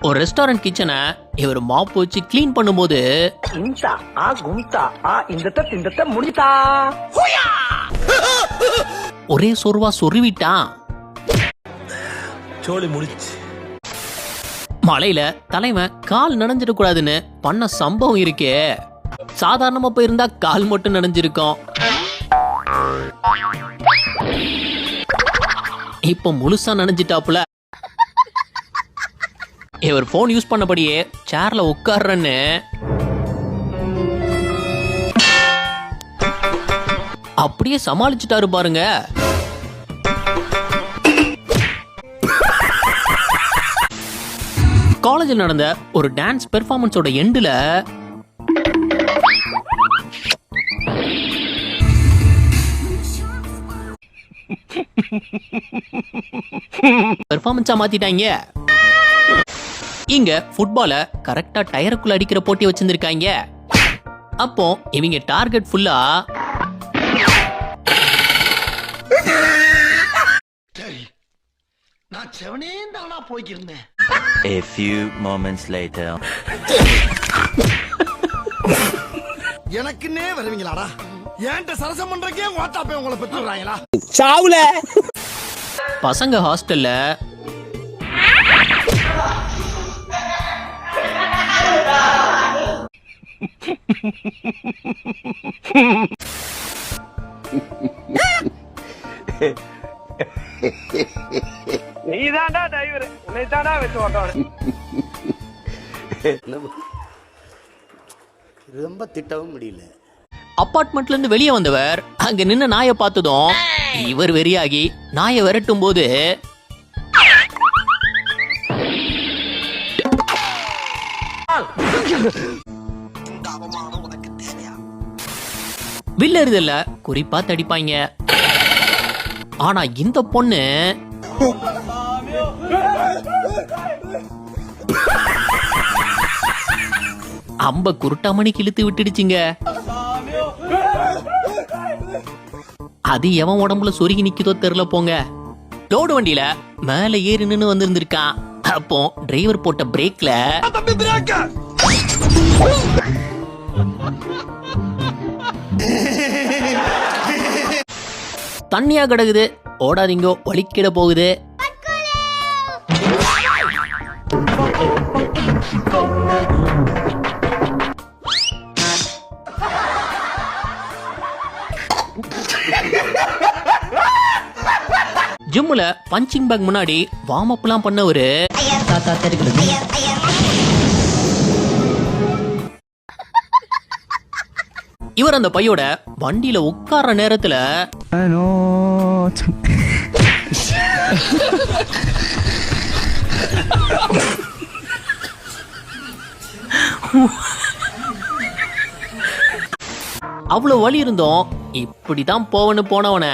ஒரு ரெஸ்டாரண்ட் கிச்சனை இவர் மாப் வச்சு கிளீன் பண்ணும்போது ஒரே சொருவா சொருவிட்டான். மலையில தலைவன் கால் நனைஞ்சிடக் கூடாதுன்னு பண்ண சம்பவம் இருக்கே. சாதாரணமா போயிருந்தா கால் மட்டும் நனைஞ்சிருக்கும். இப்ப முழுசா நனைஞ்சிட்டாப்புல. இவர் போன் யூஸ் பண்ணபடியே சேர்ல உட்கார்றன்னு அப்படியே சமாளிச்சுட்டாரு பாருங்க. காலேஜில் நடந்த ஒரு டான்ஸ் பெர்ஃபார்மன்ஸோட எண்டுல பெர்ஃபார்மன்ஸா மாத்திட்டாங்க. இங்க ஃபுட்பால கரெக்டா டயருக்குள்ள அடிக்கிற போட்டி வச்சிருந்திருக்காங்க. அப்போ இவங்க டார்கெட் ஃபுல்லா நான் செவனே தானா போய்க்கிருந்தேன். A few moments later. எனக்குன்னே வருவீங்களாடா? ஏன்ட்ட சரசம் பண்றக்கே வாட்டாப்பே உங்களை பெற்றுறாங்களா? சாவுல பசங்க ஹாஸ்டல்ல நீதான்டா டிரைவர், உன்னைத்தான்டா வச்சு ஓட்டணும். ரொம்ப திட்டவும் முடியல. அபார்ட்மெண்ட்ல இருந்து வெளியே வந்தவர் அங்க நின்று நாயை பார்த்ததும் இவர் வெறியாகி நாயை விரட்டும் போது வில்லறுதல்ல குறிப்பா தடிப்பாங்க. ஆனா இந்த பொண்ணு அம்ப குருட்டாமணிக்கு இழுத்து விட்டுடுச்சுங்க. அது எவன் உடம்புல சொருகி நிக்குதோ தெரியல போங்க. லோடு வண்டியில மேல ஏறி நின்னு வந்திருந்திருக்கான். அப்போ டிரைவர் போட்ட பிரேக்ல தண்ணியா கிடக்குது. ஓடாதீங்கோ, வலிக்கிட போகுது. ஜிம்முல பஞ்சிங் பேக் முன்னாடி வார்ம் அப் எல்லாம் பண்ணவரு இவர் அந்த பையோட வண்டியில உட்கார்ற நேரத்துல அவ்வளவு வலி இருந்தோம். இப்படிதான் போவன்னு போனவன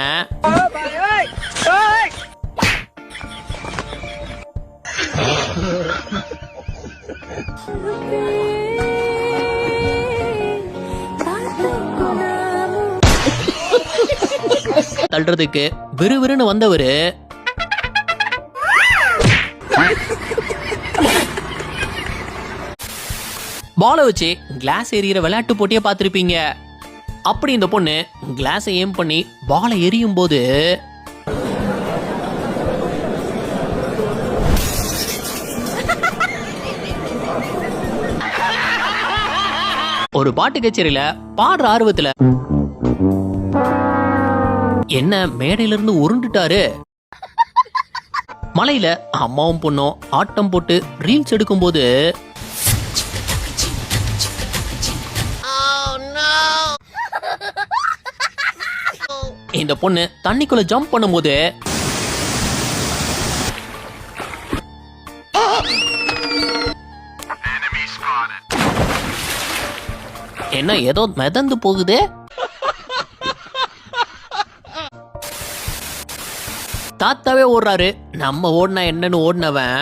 தள்ளுறதுக்கு விறுவிறுன்னு வந்தவரு பால வச்சு கிளாஸ் எறிகிற விளையாட்டு போட்டியை பார்த்திருப்பீங்க. அப்படி இந்த பொண்ணு கிளாஸை ஏம் பண்ணி பாலை எரியும் போது ஒரு பாட்டு கச்சேரியில பாடுற ஆர்வத்துல என்ன மேடையில இருந்து உருண்டுட்டாரு. மலையில அம்மாவும் பொண்ணும் ஆட்டம் போட்டு ரீல்ஸ் எடுக்கும் போது இந்த பொண்ணு தண்ணிக்குள்ள ஜம்ப் பண்ணும்போது என்ன ஏதோ மிதந்து போகுது. தாத்தாவே ஓடுறாரு. நம்ம ஓடினா என்னன்னு ஓடினவன்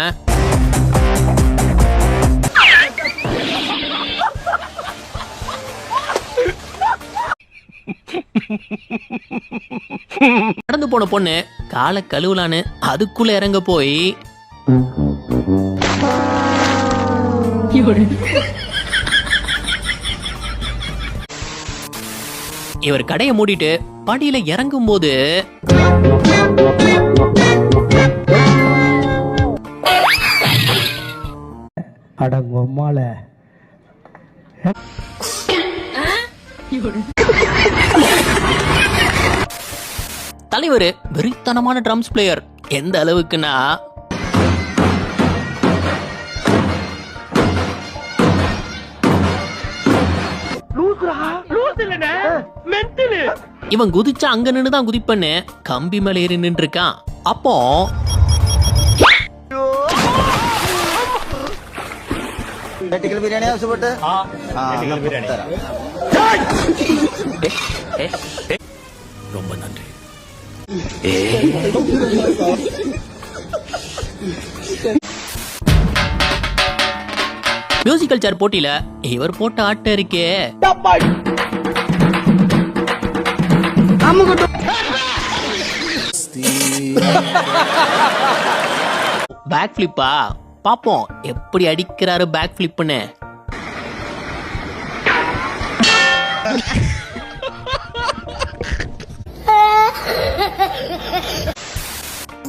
நடந்து போன பொண்ணு காலை கழுவலான்னு அதுக்குள்ள இறங்க போய் இவர் கடையை மூடிட்டு படியில இறங்கும் போது அடங்கொம்மால தலைவர் வெறித்தனமான ட்ரம்ஸ் பிளேயர். எந்த அளவுக்குன்னா இவன் குதிச்சா அங்க நின்று தான் குதிப்பண்ணு கம்பி மேல ஏறி நின்று இருக்கான். அப்போ பிரியாணி ஆசைப்பட்டு ரொம்ப நன்றி. மியூசிக்கல் சேர் போட்டியில இவர் போட்ட ஆட்டம் இருக்கே, பேக் ஃபிளிப்பா. பாப்போம் எப்படி அடிக்கிறாரு பேக் ஃபிளிப்னு.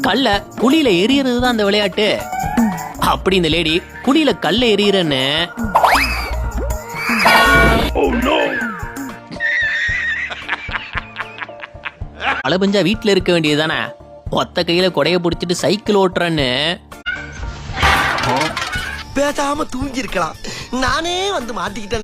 கல்ல குழியில எரியறது தான் அந்த விளையாட்டு. அப்படி இந்த லேடி குழியில கல்ல எரியறன்னு மழை பெஞ்சா வீட்டுல இருக்க வேண்டியதுதானே, ஒத்த கையில கொடைய பிடிச்சிட்டு சைக்கிள் ஓட்டுறன்னு பேசாம தூங்கி இருக்கலாம். நானே வந்து மாட்டிக்கிட்டேன்.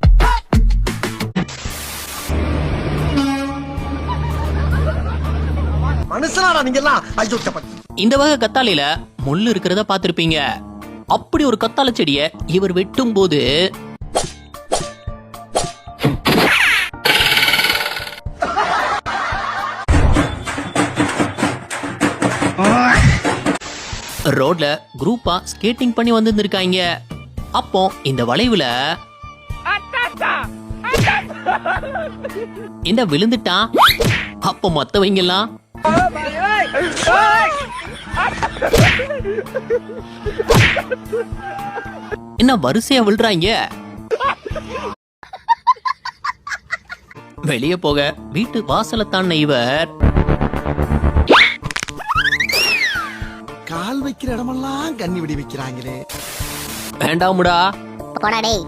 மனுஷனா நீங்க எல்லாம் ஐயோ தப்பா. இந்த வகை கத்தாழையில முள்ளு இருக்கிறத பாத்திருப்பீங்க. அப்படி ஒரு கத்தாழை செடிய இவர் வெட்டும் போது ரோட்ல குரூப்பா ஸ்கேட்டிங் பண்ணி வந்திருந்திருக்காங்க. அப்போ இந்த வளைவுல இந்த விழுந்துட்டான். அப்போ மத்தவங்க எல்லாம் என்ன வரிசையா விழுறாங்க. வெளியே போக வீட்டு வாசலை தாண்ட இவர் கால் வைக்கிற இடமெல்லாம் கண்ணி விடி வைக்கிறாங்களே. வேண்டாமுடா போடா டேய்.